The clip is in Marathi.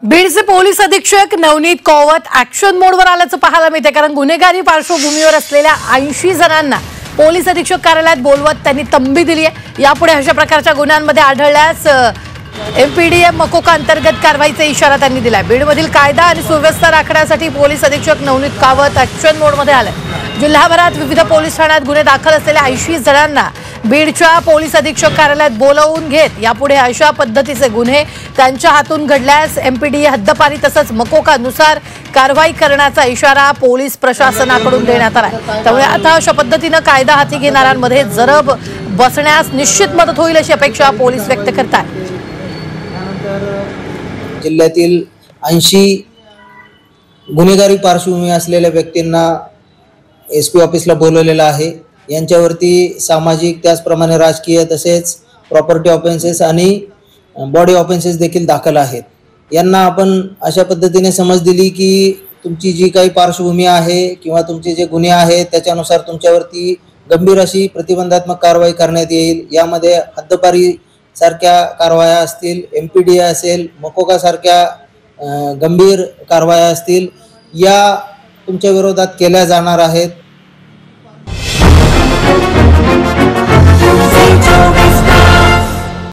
बीडचे पोलीस अधीक्षक नवनीत कौवत ऍक्शन मोडवर आल्याचं पाहायला मिळते, कारण गुन्हेगारी पार्श्वभूमीवर असलेल्या 80 जणांना पोलीस अधीक्षक कार्यालयात बोलवत त्यांनी तंबी दिली आहे। यापुढे अशा प्रकारच्या गुन्ह्यांमध्ये आढळल्यास एमपीडीएम मकोका अंतर्गत कारवाईचा इशारा त्यांनी दिलाय। बीडमधील कायदा आणि सुव्यवस्था राखण्यासाठी पोलीस अधीक्षक नवनीत कौवत ऍक्शन मोडमध्ये आले। जिल्हाभरात विविध पोलीस ठाण्यात गुन्हे दाखल असलेल्या 80 जणांना बीडच्या पोलीस अधीक्षक कार्यालयात बोलावून घेत यापुढे अशा पद्धतीचे गुन्हे त्यांच्या हातून घडल्यास एमपीडीए हद्दपारी तसंच मकोकानुसार कारवाई करण्याचा इशारा पोलीस प्रशासनाकडून देण्यात आला। त्यामुळे आता अशा पद्धतीने कायदा हाती घेणाऱ्यांमध्ये जरब बसण्यास निश्चित मदत होईल अशी अपेक्षा पोलीस व्यक्त करतात। जिल्ह्यातील 80 गुन्हेगारी पार्श्वभूमी असलेल्या व्यक्तींना एसपी ऑफिसला बोलवलेलं आहे। यांच्यावरती सामाजिक त्याचप्रमाणे राजकीय तसेच प्रॉपर्टी ऑफेन्सेस आणि बॉडी ऑफेन्सेस देखील दाखल आहेत। यांना आपण अशा पद्धतीने समज दिली की तुमची जी काही पार्श्वभूमी आहे किंवा तुमचे जे गुन्हे आहेत त्याच्यानुसार तुमच्यावरती गंभीर अशी प्रतिबंधात्मक कारवाई करण्यात येईल। यामध्ये हद्दपारी सारख्या कारवाया असतील, एमपीडीए असेल, मकोका सारख्या गंभीर कारवाया असतील, या तुमच्या विरोधात केल्या जाणार आहेत।